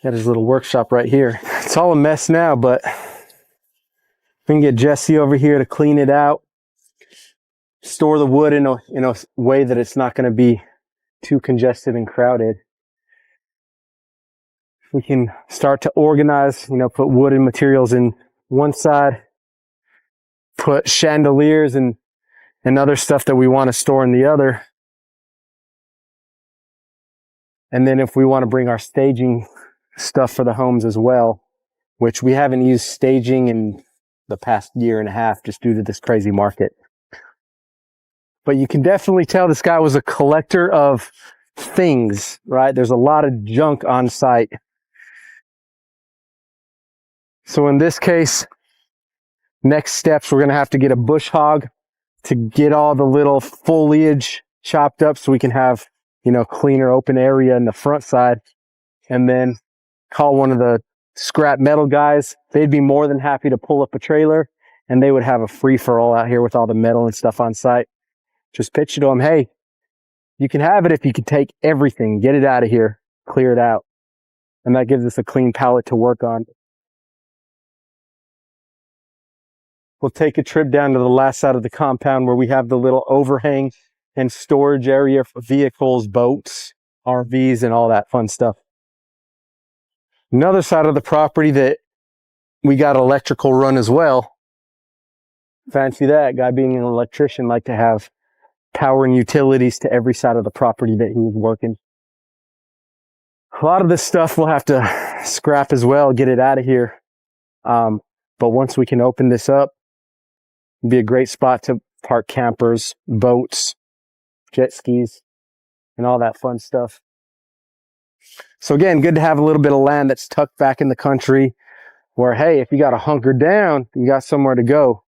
Got his little workshop right here. It's all a mess now, but we can get Jesse over here to clean it out, store the wood in a way that it's not going to be too congested and crowded. We can start to organize, put wood and materials in one side, put chandeliers and other stuff that we want to store in the other. And then if we want to bring our staging stuff for the homes as well, which we haven't used staging in the past year and a half just due to this crazy market. But you can definitely tell this guy was a collector of things, right? There's a lot of junk on site. So in this case, next steps, we're going to have to get a bush hog to get all the little foliage chopped up so we can have, cleaner open area in the front side. And then call one of the scrap metal guys. They'd be more than happy to pull up a trailer and they would have a free-for-all out here with all the metal and stuff on site. Just pitch it to them, hey, you can have it if you can take everything, get it out of here, clear it out. And that gives us a clean pallet to work on. We'll take a trip down to the last side of the compound where we have the little overhang and storage area for vehicles, boats, RVs, and all that fun stuff. Another side of the property that we got electrical run as well. Fancy that, guy being an electrician, like to have power and utilities to every side of the property that he was working. A lot of this stuff we'll have to scrap as well, get it out of here. But once we can open this up, it'd be a great spot to park campers, boats, jet skis, and all that fun stuff. So again, good to have a little bit of land that's tucked back in the country where, hey, if you got to hunker down, you got somewhere to go.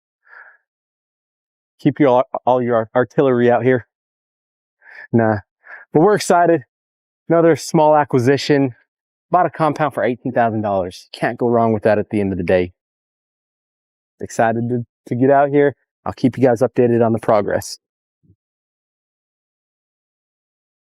Keep all your artillery out here. Nah, but we're excited. Another small acquisition. Bought a compound for $18,000. Can't go wrong with that at the end of the day. Excited to get out here. I'll keep you guys updated on the progress.